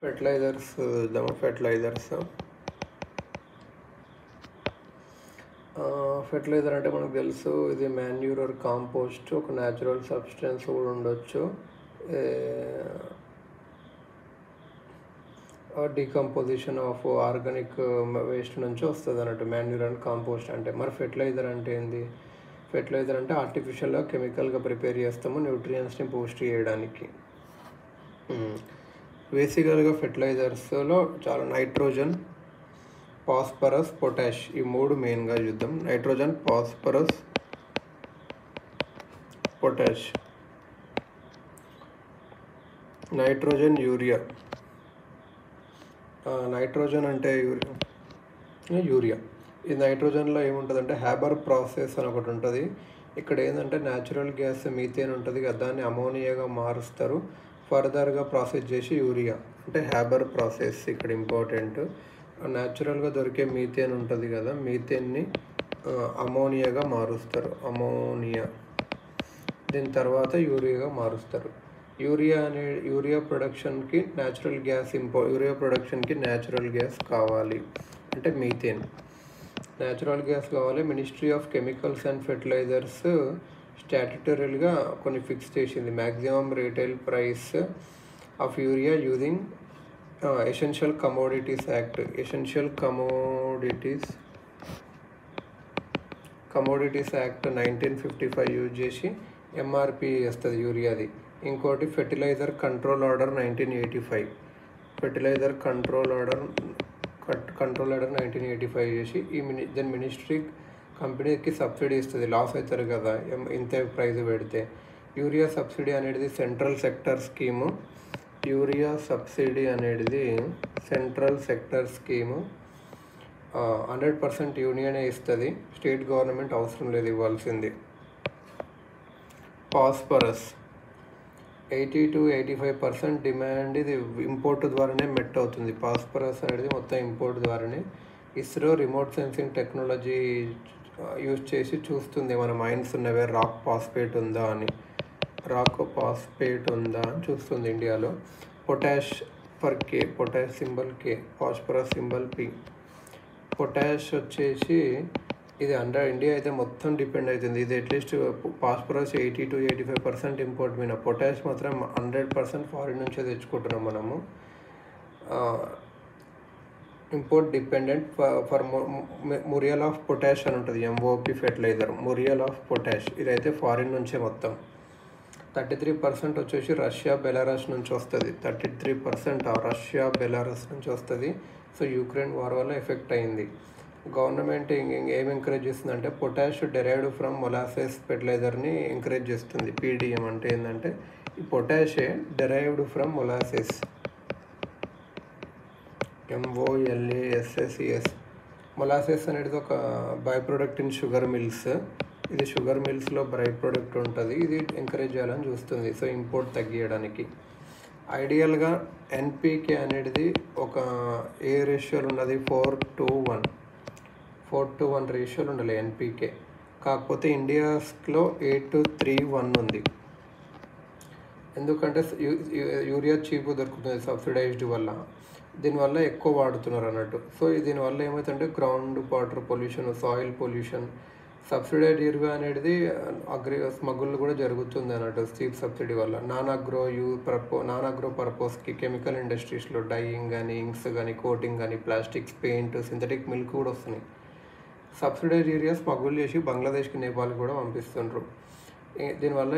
Fertilisers చూద్దాము. Fertiliser అంటే మనకు తెలుసు, ఇది మాన్యూర్ ఆర్ కాంపోస్ట్, ఒక న్యాచురల్ సబ్స్టెన్స్ కూడా ఉండొచ్చు. డీకంపోజిషన్ ఆఫ్ ఆర్గానిక్ వేస్ట్ నుంచి వస్తుంది అన్నట్టు మాన్యూర్ అండ్ కాంపోస్ట్ అంటే. మరి ఫెర్టిలైజర్ అంటే ఏంది? ఫెర్టిలైజర్ అంటే ఆర్టిఫిషియల్గా కెమికల్గా ప్రిపేర్ చేస్తాము న్యూట్రియంట్స్ని బూస్ట్ చేయడానికి. బేసికల్గా ఫెర్టిలైజర్స్లో చాలా నైట్రోజన్, ఫాస్ఫరస్, పొటాష్, ఈ మూడు మెయిన్గా చూద్దాం. Nitrogen, phosphorus, potash. Nitrogen, urea. Nitrogen అంటే యూరియా. ఈ నైట్రోజన్లో ఏముంటుందంటే హ్యాబర్ ప్రాసెస్ అని ఒకటి ఉంటుంది. ఇక్కడ ఏంటంటే న్యాచురల్ గ్యాస్ మీథేన్ ఉంటుంది కదా, దాన్ని అమోనియాగా మారుస్తారు. ఫర్దర్గా ప్రాసెస్ చేసి యూరియా అంటే హ్యాబర్ ప్రాసెస్ ఇక్కడ ఇంపార్టెంట్. న్యాచురల్గా దొరికే మీథేన్ ఉంటుంది కదా, మీథేన్ని అమోనియాగా మారుస్తారు, అమోనియా. దీని తర్వాత యూరియాగా మారుస్తారు. యూరియా ప్రొడక్షన్కి న్యాచురల్ గ్యాస్ కావాలి, అంటే మీథేన్. న్యాచురల్ గ్యాస్ కావాలి. Ministry of chemicals and fertilisers స్టాట్యుటరీగా కొన్ని ఫిక్స్ చేసింది. Maximum retail price of urea using essential commodities act. Essential commodities act 1955 use చేసి ఎంఆర్పి వస్తుంది యూరియాది. ఇంకోటి fertiliser control order 1985. Fertiliser control order 1985 చేసి దాని మినిస్ట్రీ కంపెనీకి సబ్సిడీ ఇస్తుంది. లాస్ అవుతారు కదా ఇంత ప్రైస్ పెడితే. యూరియా సబ్సిడీ అనేది సెంట్రల్ సెక్టర్ స్కీము. 100% యూనియనే ఇస్తుంది, స్టేట్ గవర్నమెంట్ అవసరం లేదు ఇవ్వాల్సింది. ఫాస్ఫరస్ 80-85% డిమాండ్ ఇది ఇంపోర్ట్ ద్వారానే మెట్ అవుతుంది. ఫాస్ఫరస్ అనేది మొత్తం ఇంపోర్ట్ ద్వారానే. ISRO remote sensing technology use చేసి చూస్తుంది మన మైన్స్ ఉన్నవే, రాక్ ఫాస్ఫేట్ ఉందా అని చూస్తుంది ఇండియాలో. Potash for K, potash symbol K, phosphorus symbol P. Potash వచ్చేసి ఇది ఇండియా అయితే మొత్తం డిపెండ్ అవుతుంది. ఇది అట్లీస్ట్ ఫాస్ఫరస్ 80-85% ఇంపోర్ట్ మీద, పొటాష్ మాత్రం 100% ఫారిన్ నుంచే తెచ్చుకుంటున్నాం మనము. Import dependent for muriate of potash అని ఉంటుంది, MOP fertiliser. Muriate of potash ఇదైతే ఫారిన్ నుంచే మొత్తం. 33% వచ్చేసి రష్యా, బెలారస్ నుంచి వస్తుంది. 33% రష్యా, బెలారస్ నుంచి వస్తుంది. సో యూక్రెయిన్ వార్ వల్ల ఎఫెక్ట్ అయింది. గవర్నమెంట్ ఏం ఎంకరేజ్ చేస్తుంది అంటే పొటాష్ డెరైవ్డ్ ఫ్రమ్ మొలాసెస్ ఫెర్టిలైజర్ని ఎంకరేజ్ చేస్తుంది. పీడిఎం అంటే ఏంటంటే ఈ పొటాషే derived from molasses, MOLASSES. Molasses అనేది ఒక by product in sugar mills. ఇది షుగర్ మిల్స్లో బై ప్రొడక్ట్ ఉంటుంది. ఇది ఎంకరేజ్ చేయాలని చూస్తుంది, సో ఇంపోర్ట్ తగ్గించడానికి. ఐడియల్గా ఎన్పికే అనేది ఒక ఏ రేషియోలు ఉన్నది, 4:1 రేషియోలు ఉండాలి ఎన్పికే. కాకపోతే ఇండియాలో 8:3:1 ఉంది. ఎందుకంటే యూరియా చీప్ దొరుకుతుంది సబ్సిడైజ్డ్ వల్ల, దీనివల్ల ఎక్కువ వాడుతున్నారు అన్నట్టు. సో దీనివల్ల ఏమవుతుందంటే ground water pollution, soil pollution. Subsidised urea అనేది స్మగుల్ కూడా జరుగుతుంది అన్నట్టు చీప్ సబ్సిడీ వల్ల. నాన్ అగ్రో పర్పస్కి కెమికల్ ఇండస్ట్రీస్లో డైయింగ్ కానీ, ఇంక్స్ కానీ, కోటింగ్ కానీ, ప్లాస్టిక్స్, పెయింట్, సింథటిక్ మిల్క్ కూడా వస్తున్నాయి. సబ్సిడైడ్ యూరియా స్మగుల్ చేసి బంగ్లాదేశ్కి, నేపాల్కి కూడా పంపిస్తుండ్రు. దీనివల్ల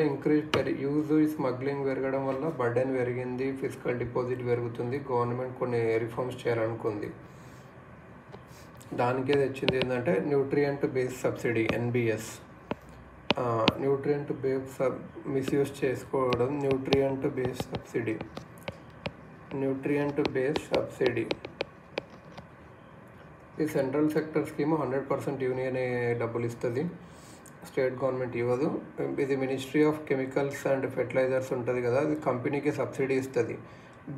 యూజ్ స్మగ్లింగ్ పెరగడం వల్ల బర్డెన్ పెరిగింది, ఫిజికల్ డిపాజిట్ పెరుగుతుంది. గవర్నమెంట్ కొన్ని రిఫార్మ్స్ చేయాలనుకుంది. దానికే తెచ్చింది ఏంటంటే nutrient base subsidy, NBS. Nutrient base misuse చేసుకోవడం, న్యూట్రియంట్ బేస్ సబ్సిడీ. ఈ సెంట్రల్ సెక్టర్ స్కీమ్ 100% యూనియనే డబ్బులు ఇస్తుంది, స్టేట్ గవర్నమెంట్ ఇవ్వదు. ఇది ministry of chemicals and fertilizers ఉంటుంది కదా, అది కంపెనీకి సబ్సిడీ ఇస్తుంది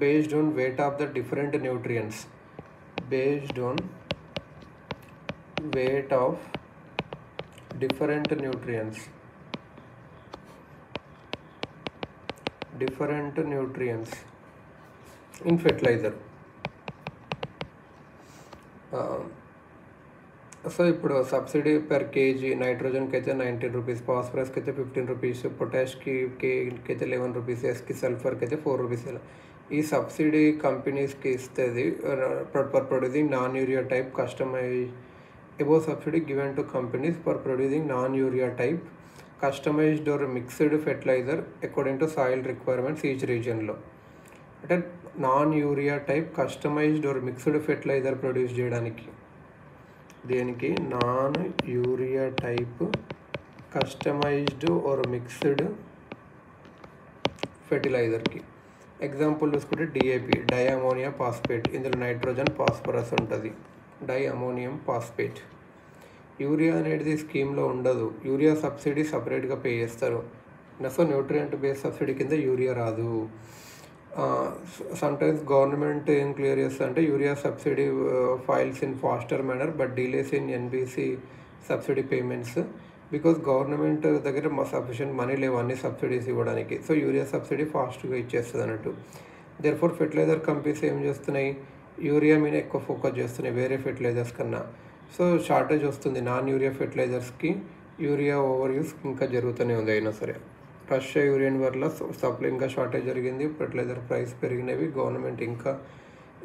based on weight of the different nutrients. different nutrients. In fertilizer. So ఇప్పుడు సబ్సిడీ పర్ కేజీ నైట్రోజన్కి అయితే 19 రూపీస్, ఫాస్ఫరస్కి అయితే 15 రూపీస్, పొటాష్కి అయితే 11 రూపీస్, ఎస్కి సల్ఫర్కి అయితే 4 రూపీస్. ఇలా ఈ సబ్సిడీ కంపెనీస్కి ఇస్తుంది for producing non urea type customise. Above subsidy given to companies for producing non urea type customised or mixed fertiliser according to soil requirements each రీజియన్లో. అంటే non urea type customised or mixed fertiliser produce చేయడానికి, దేనికి non urea type customised or mixed ఫెర్టిలైజర్కి example చూసుకుంటే DAP, di ammonia phosphate. ఇందులో nitrogen phosphorus ఉంటుంది, di ammonium phosphate. Urea అనేది స్కీమ్లో ఉండదు, యూరియా సబ్సిడీ సపరేట్గా పే చేస్తారు. సో న్యూట్రియంట్ బేస్ సబ్సిడీ కింద యూరియా రాదు. సమ్టైమ్స్ గవర్నమెంట్ ఏం క్లియర్ చేస్తుంది అంటే urea subsidy files in faster manner but delays in NBC subsidy payments because government దగ్గర సఫిషియెంట్ మనీ లేవు అన్ని సబ్సిడీస్ ఇవ్వడానికి. సో యూరియా సబ్సిడీ ఫాస్ట్గా ఇచ్చేస్తుంది అన్నట్టు. దేర్ఫోర్ ఫెర్టిలైజర్ కంపెనీస్ ఏం చేస్తున్నాయి, యూరియా మీద ఎక్కువ ఫోకస్ చేస్తున్నాయి వేరే ఫెర్టిలైజర్స్ కన్నా. సో షార్టేజ్ వస్తుంది నాన్ యూరియా ఫెర్టిలైజర్స్కి, యూరియా ఓవర్ యూస్ ఇంకా జరుగుతూనే ఉంది. అయినా సరే రష్యా యూరియన్ వల్ల సప్లై ఇంకా షార్టేజ్ జరిగింది, ఫెర్టిలైజర్ ప్రైస్ పెరిగినవి, గవర్నమెంట్ ఇంకా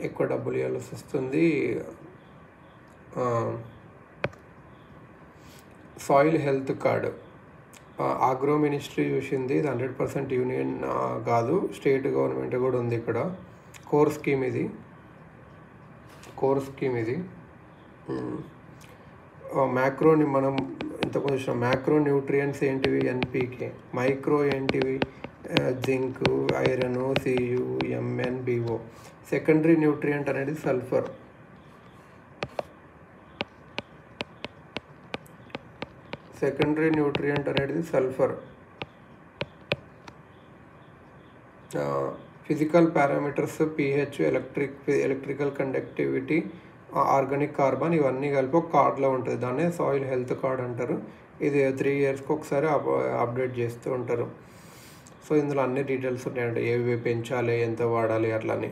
ఎక్కువ డబ్బులు ఇవ్వాల్సి వస్తుంది. Soil health card agro ministry చూసింది, ఇది 100% యూనియన్ కాదు, స్టేట్ గవర్నమెంట్ కూడా ఉంది ఇక్కడ. కోర్ స్కీమ్ ఇది. మ్యాక్రోని మనం ఇంతకు చూసిన మ్యాక్రో న్యూట్రియంట్స్ ఏంటివి, ఎన్పీకే. మైక్రో ఏంటివి, zinc, iron, CU, MN, BO. Secondary nutrient అనేది sulphur. Physical parameters PH, electrical conductivity, organic carbon, ఇవన్నీ కలిపి ఒక కార్డులో ఉంటుంది. దాన్నే సాయిల్ హెల్త్ కార్డ్ అంటారు. ఇది 3 ఇయర్స్కి ఒకసారి అప్డేట్ చేస్తూ ఉంటారు. సో ఇందులో అన్ని డీటెయిల్స్ ఉంటాయండి, ఏవి పెంచాలి, ఎంత వాడాలి అట్లని.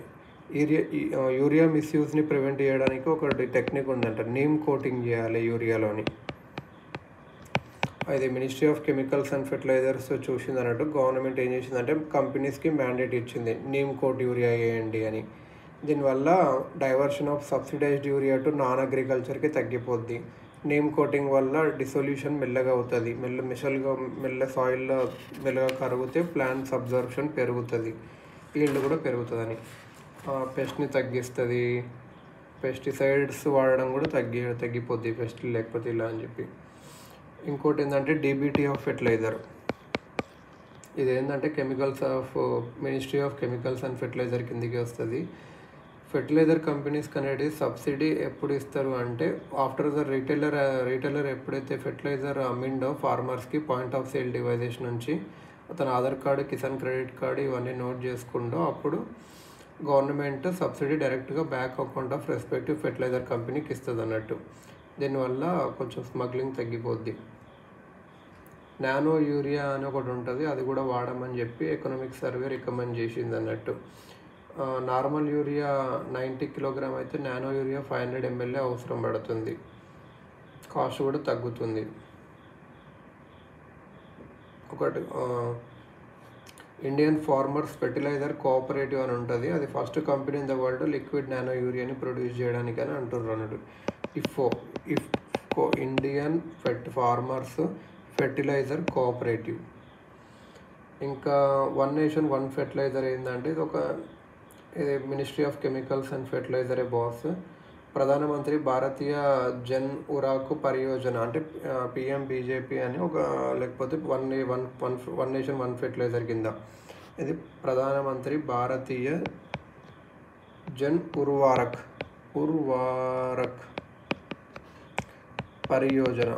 యూరియా మిస్యూజ్ని ప్రివెంట్ చేయడానికి ఒక టెక్నిక్ ఉందంట, నీమ్ కోటింగ్ చేయాలి యూరియాలోని. అది ministry of chemicals and fertilizers చూసింది అన్నట్టు. గవర్నమెంట్ ఏం చేసిందంటే కంపెనీస్కి మ్యాండేట్ ఇచ్చింది, నీమ్ కోట్ యూరియా వేయండి అని. దీనివల్ల diversion of subsidised urea to non అగ్రికల్చర్కి తగ్గిపోద్ది. నీమ్ కోటింగ్ వల్ల డిసొల్యూషన్ మెల్లగా అవుతుంది, మెల్ల సాయిల్లో మెల్లగా కరిగితే ప్లాంట్స్ అబ్జర్ప్షన్ పెరుగుతుంది, ఈల్డ్ కూడా పెరుగుతుందని. పెస్ట్ని తగ్గిస్తుంది, పెస్టిసైడ్స్ వాడడం కూడా తగ్గిపోద్ది పెస్ట్ లేకపోతే ఇలా అని చెప్పి. ఇంకోటి ఏంటంటే డీబీటీ ఆఫ్ ఫెర్టిలైజర్. ఇదేంటంటే chemicals of ministry of chemicals and fertiliser కిందికి వస్తుంది. ఫెర్టిలైజర్ కంపెనీస్కి అనేది సబ్సిడీ ఎప్పుడు ఇస్తారు అంటే ఆఫ్టర్ ద రీటైలర్ ఎప్పుడైతే ఫెర్టిలైజర్ అమ్మిండో ఫార్మర్స్కి పాయింట్ ఆఫ్ సేల్ డివైజెస్ నుంచి అతను Aadhaar card, Kisan credit card ఇవన్నీ నోట్ చేసుకుండో అప్పుడు గవర్నమెంట్ సబ్సిడీ డైరెక్ట్గా back account of respective fertiliser కంపెనీకి ఇస్తుంది అన్నట్టు. దీనివల్ల కొంచెం స్మగ్లింగ్ తగ్గిపోద్ది. నానో యూరియా అని ఒకటి ఉంటుంది, అది కూడా వాడమని చెప్పి ఎకనామిక్ సర్వే రికమెండ్ చేసింది అన్నట్టు. నార్మల్ యూరియా 90 కిలోగ్రామ్ అయితే నానో యూరియా 500 ml అవసరం పడుతుంది, కాస్ట్ కూడా తగ్గుతుంది. ఒకటి ఇండియన్ ఫార్మర్స్ ఫెర్టిలైజర్ కోఆపరేటివ్ అని ఉంటుంది, అది first company in the world liquid nano యూరియాని ప్రొడ్యూస్ చేయడానికి అని అంటున్నారు అన్నట్టు. Indian farmers fertiliser cooperative. ఇంకా వన్ నేషన్ వన్ ఫెర్టిలైజర్ ఏంటంటే ఇది మినిస్ట్రీ ఆఫ్ కెమికల్స్ అండ్ ఫెర్టిలైజరే బాస్. ప్రధానమంత్రి భారతీయ జన్ ఉరాకు పరియోజన అంటే పిఎంబీజేపీ అని లేకపోతే వన్ నేషన్ వన్ ఫెర్టిలైజర్ కింద. ఇది ప్రధానమంత్రి భారతీయ జన్ ఉర్వారక్ పరియోజన.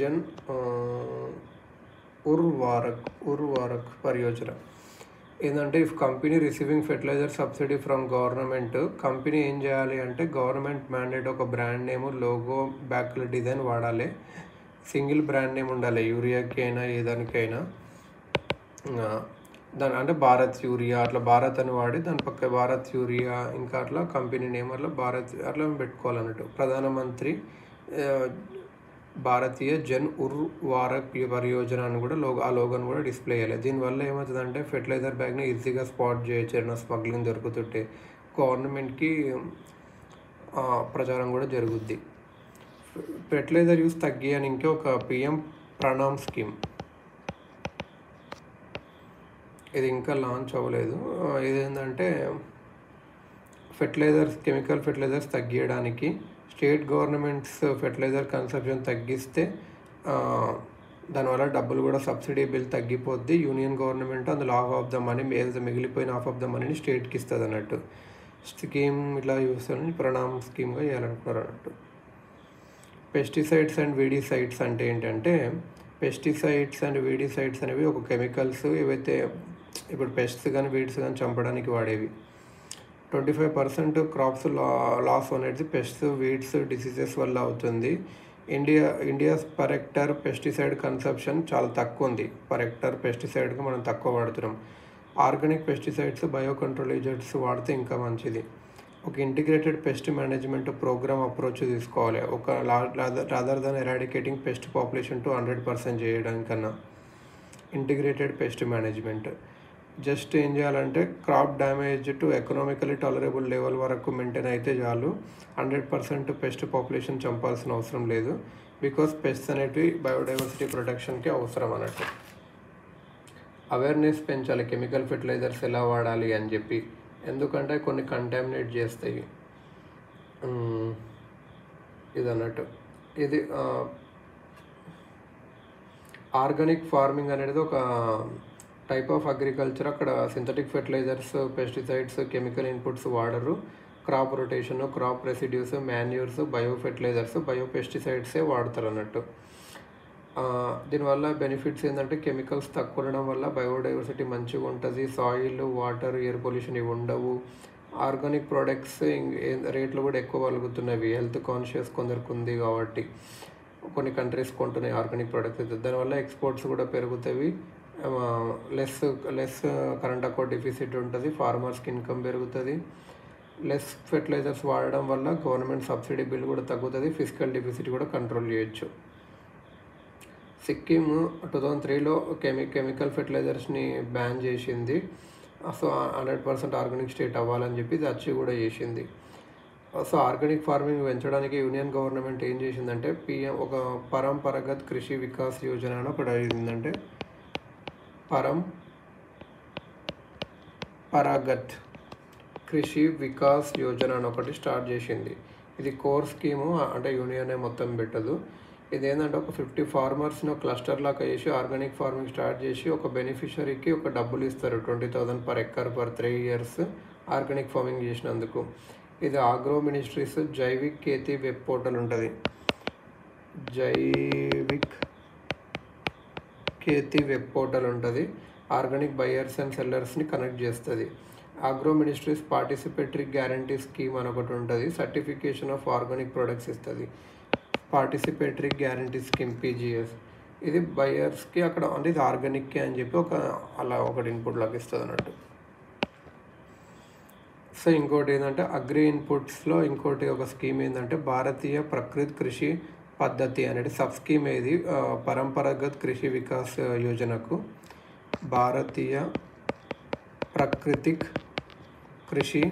జన్ ఉర్వారక్ పరియోజన ఏంటంటే if company receiving fertiliser subsidy from government, company ఏం చేయాలి అంటే గవర్నమెంట్ మ్యాండేట్ ఒక బ్రాండ్ నేమ్, లోగో, బ్యాక్ల డిజైన్ వాడాలి, సింగిల్ బ్రాండ్ నేమ్ ఉండాలి యూరియాకి అయినా ఏ దానికైనా. దాని అంటే భారత్ యూరియా అట్లా భారత్ అని వాడి దాని పక్క భారత్ యూరియా ఇంకా అట్లా కంపెనీ నేమ్ అట్లా భారత్ అట్లా పెట్టుకోవాలన్నట్టు. ప్రధానమంత్రి ఆ, భారతీయ జన్ ఉర్వారక్ పరియోజన అని కూడా ఆ లోగోని కూడా డిస్ప్లే చేయాలి. దీనివల్ల ఏమవుతుందంటే ఫెర్టిలైజర్ బ్యాగ్ని ఈజీగా స్పాట్ చేయొచ్చు, ఏదైనా స్మగ్లింగ్ దొరుకుతుంటే గవర్నమెంట్కి ప్రచారం కూడా జరుగుద్ది. ఫెర్టిలైజర్ యూస్ తగ్గియడానికి ఒక పిఎం ప్రణామ్ స్కీమ్, ఇది ఇంకా లాంచ్ అవ్వలేదు. ఇదేంటంటే కెమికల్ ఫెర్టిలైజర్స్ తగ్గించడానికి స్టేట్ గవర్నమెంట్స్ ఫెర్టిలైజర్ కన్సంప్షన్ తగ్గిస్తే దానివల్ల డబ్బులు కూడా సబ్సిడీ బిల్ తగ్గిపోద్ది. యూనియన్ గవర్నమెంట్ అందులో హాఫ్ ఆఫ్ ద మనీ, ఏదైతే మిగిలిపోయిన హాఫ్ ఆఫ్ ద మనీని స్టేట్కి ఇస్తుంది అన్నట్టు. స్కీమ్ ఇట్లా చూస్తాను ప్రణామ్ స్కీమ్గా చేయాలనుకున్నారు అన్నట్టు. పెస్టిసైడ్స్ అండ్ వీడిసైడ్స్ అంటే ఏంటంటే పెస్టిసైడ్స్ అండ్ వీడిసైడ్స్ అనేవి ఒక కెమికల్స్ ఏవైతే ఇప్పుడు పెస్ట్స్ కానీ వీడ్స్ కానీ చంపడానికి వాడేవి. 25% క్రాప్స్ లాస్ అనేది పెస్ట్స్ వీడ్స్ డిసీజెస్ వల్ల అవుతుంది. India's per hectare pesticide consumption చాలా తక్కువ ఉంది. పర్ హెక్టర్ పెస్టిసైడ్గా మనం తక్కువ వాడుతున్నాం. Organic pesticides, bio control agents వాడితే ఇంకా మంచిది. ఒక integrated pest management programme approach తీసుకోవాలి. ఒక rather than eradicating pest population to 100% చేయడానికన్నా ఇంటిగ్రేటెడ్ పెస్ట్ మేనేజ్మెంట్. జస్ట్ ఏం చేయాలంటే crop damage to economically tolerable level వరకు మెయింటైన్ అయితే చాలు. 100% పెస్ట్ పాపులేషన్ చంపాల్సిన అవసరం లేదు. బికాస్ పెస్ట్స్ అనేటివి బయోడైవర్సిటీ ప్రొటెక్షన్కి అవసరం అన్నట్టు. అవేర్నెస్ పెంచాలి కెమికల్ ఫెర్టిలైజర్స్ ఎలా వాడాలి అని చెప్పి, ఎందుకంటే కొన్ని కంటామినేట్ చేస్తాయి ఇది అన్నట్టు. ఇది ఆర్గానిక్ ఫార్మింగ్ అనేది ఒక టైప్ ఆఫ్ అగ్రికల్చర్. అక్కడ synthetic fertilisers, pesticides, chemical inputs వాడరు. Crop rotation, crop residues, manures, bio fertilisers, bio పెస్టిసైడ్సే వాడతారు అన్నట్టు. దీనివల్ల బెనిఫిట్స్ ఏంటంటే కెమికల్స్ తక్కువ ఉండడం వల్ల బయోడైవర్సిటీ మంచిగా ఉంటుంది. సాయిల్, వాటర్, ఎయిర్ పొల్యూషన్ ఇవి ఉండవు. ఆర్గానిక్ ప్రోడక్ట్స్ రేట్లు కూడా ఎక్కువ కలుగుతున్నవి. హెల్త్ కాన్షియస్ కొందరికి ఉంది కాబట్టి కొన్ని కంట్రీస్ కొంటున్నాయి ఆర్గానిక్ ప్రోడక్ట్స్. దానివల్ల ఎక్స్పోర్ట్స్ కూడా పెరుగుతాయి. లెస్ కరెంట్ అకౌంట్ డెఫిసిట్ ఉంటుంది. ఫార్మర్స్కి ఇన్కమ్ పెరుగుతుంది. లెస్ ఫెర్టిలైజర్స్ వాడడం వల్ల గవర్నమెంట్ సబ్సిడీ బిల్ కూడా తగ్గుతుంది. ఫిజికల్ డెఫిసిట్ కూడా కంట్రోల్ చేయొచ్చు. సిక్కిం 2003లో కెమికల్ ఫెర్టిలైజర్స్ని బ్యాన్ చేసింది. సో 100% ఆర్గానిక్ స్టేట్ అవ్వాలని చెప్పి ఇది అచీవ్ కూడా చేసింది. సో ఆర్గానిక్ ఫార్మింగ్ పెంచడానికి యూనియన్ గవర్నమెంట్ ఏం చేసిందంటే పిఎం ఒక పరంపరగత్ కృషి వికాస్ యోజన అని ఒకటి అయిందంటే పరంపరాగత్ కృషి వికాస్ యోజన అని ఒకటి స్టార్ట్ చేసింది. ఇది కోర్ స్కీము, అంటే యూనియనే మొత్తం పెట్టదు. ఇది ఏంటంటే ఒక 50 ఫార్మర్స్ని ఒక క్లస్టర్ లాగా చేసి ఆర్గానిక్ ఫార్మింగ్ స్టార్ట్ చేసి ఒక బెనిఫిషరీకి ఒక డబ్బులు ఇస్తారు 20,000 per acre per 3 years organic farming చేసినందుకు. ఇది agro ministries Jaivik Kheti web portal ఉంటుంది. జైవిక్ ఖేతీ వెబ్ పోర్టల్ ఉంటుంది. ఆర్గానిక్ బయర్స్ అండ్ సెల్లర్స్ని కనెక్ట్ చేస్తుంది. Agro ministries participatory guarantee scheme అని ఒకటి ఉంటుంది. సర్టిఫికేషన్ ఆఫ్ ఆర్గానిక్ ప్రొడక్ట్స్ ఇస్తుంది. Participatory guarantee scheme PGS. ఇది బయర్స్కి అక్కడ అంటే ఇది ఆర్గానిక్ అని చెప్పి అలా ఒకటి ఇన్పుట్ లాగా ఇస్తుంది అన్నట్టు. సో ఇంకోటి ఏంటంటే అగ్రి ఇన్పుట్స్లో ఇంకోటి ఒక స్కీమ్ ఏంటంటే భారతీయ ప్రకృతి కృషి పద్ధతి అనేది సబ్ స్కీమ్. ఏది పరంపరాగత్ కృషి వికాస్ యోజనకు భారతీయ ప్రాకృతిక్ కృషి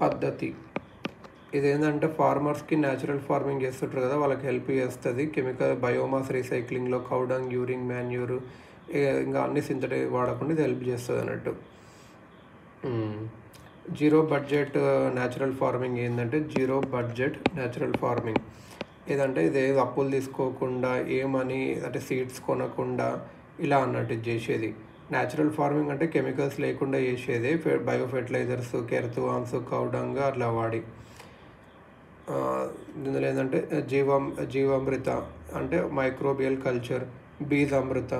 పద్ధతి. ఇదేంటంటే ఫార్మర్స్కి న్యాచురల్ ఫార్మింగ్ చేస్తుంటారు కదా, వాళ్ళకి హెల్ప్ చేస్తుంది. కెమికల్ బయోమాస్ రీసైక్లింగ్లో కౌడంగ్, యూరిన్, మాన్యూర్ ఇంకా అన్ని సింథటిక్ వాడకుండా ఇది హెల్ప్ చేస్తుంది అన్నట్టు. జీరో బడ్జెట్ న్యాచురల్ ఫార్మింగ్ ఏంటంటే జీరో బడ్జెట్ న్యాచురల్ ఫార్మింగ్ ఏదంటే ఇది అప్పులు తీసుకోకుండా ఏ మనీ అంటే సీడ్స్ కొనకుండా ఇలా అన్నట్టు చేసేది. న్యాచురల్ ఫార్మింగ్ అంటే కెమికల్స్ లేకుండా చేసేది. బయో ఫెర్టిలైజర్స్, కెరతువాన్స్, కౌడంగ్ అట్లా వాడి. ఇందులో ఏంటంటే జీవామృత అంటే మైక్రోబియల్ కల్చర్, బీజామృత,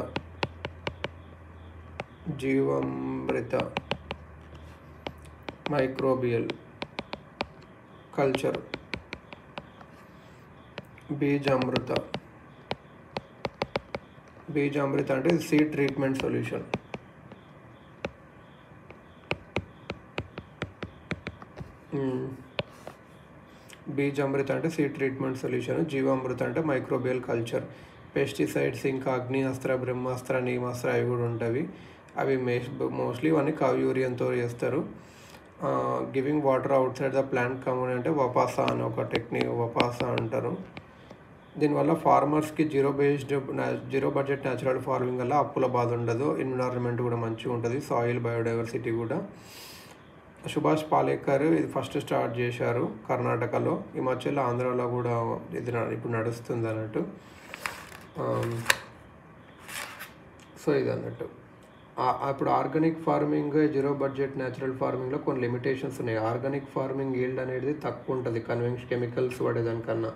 జీవామృత, మైక్రోబియల్ కల్చర్, బీజామృత, బీజామృత అంటే సీడ్ ట్రీట్మెంట్ సొల్యూషన్. బీజామృత అంటే సీడ్ ట్రీట్మెంట్ సొల్యూషన్. జీవామృత అంటే మైక్రోబియల్ కల్చర్. పెస్టిసైడ్స్ ఇంకా అగ్నిఅస్త్ర, బ్రహ్మాస్త్ర, నీమాస్త్ర అవి కూడా ఉంటాయి. అవి మోస్ట్లీ ఇవన్నీ యూరియాతో చేస్తారు. Giving water out side the plant community అంటే వపాసా అని ఒక టెక్నిక్, వపాసా అంటారు. దీనివల్ల ఫార్మర్స్కి జీరో బడ్జెట్ న్యాచురల్ ఫార్మింగ్ వల్ల అప్పుల బాధ ఉండదు. ఎన్విరాన్మెంట్ కూడా మంచిగా ఉంటుంది, సాయిల్ బయోడైవర్సిటీ కూడా. సుభాష్ పాలేకర్ ఇది ఫస్ట్ స్టార్ట్ చేశారు కర్ణాటకలో. ఈ మధ్యలో ఆంధ్రాలో కూడా ఇది ఇప్పుడు నడుస్తుంది అన్నట్టు. సో ఇది అన్నట్టు. ఇప్పుడు organic farming, zero budget natural ఫార్మింగ్లో కొన్ని లిమిటేషన్స్ ఉన్నాయి. ఆర్గానిక్ ఫార్మింగ్ ఈల్డ్ అనేది తక్కువ ఉంటుంది కెమికల్స్ పడేదానికన్నా.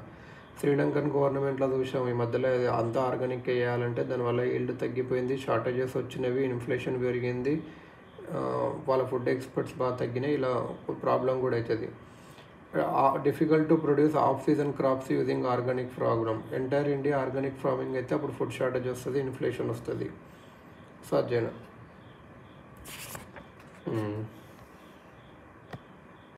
శ్రీలంకన్ గవర్నమెంట్లో చూసాం ఈ మధ్యలో అంతా ఆర్గానిక్ వేయాలంటే దానివల్ల ఈల్డ్ తగ్గిపోయింది, షార్టేజెస్ వచ్చినవి, ఇన్ఫ్లేషన్ పెరిగింది, వాళ్ళ ఫుడ్ ఎక్స్పర్ట్స్ బాగా తగ్గినాయి. ఇలా ప్రాబ్లం కూడా అవుతుంది. Difficult to produce off season crops using organic program. Entire India organic farming అయితే అప్పుడు ఫుడ్ షార్టేజ్ వస్తుంది, ఇన్ఫ్లేషన్ వస్తుంది. సో అదేనా.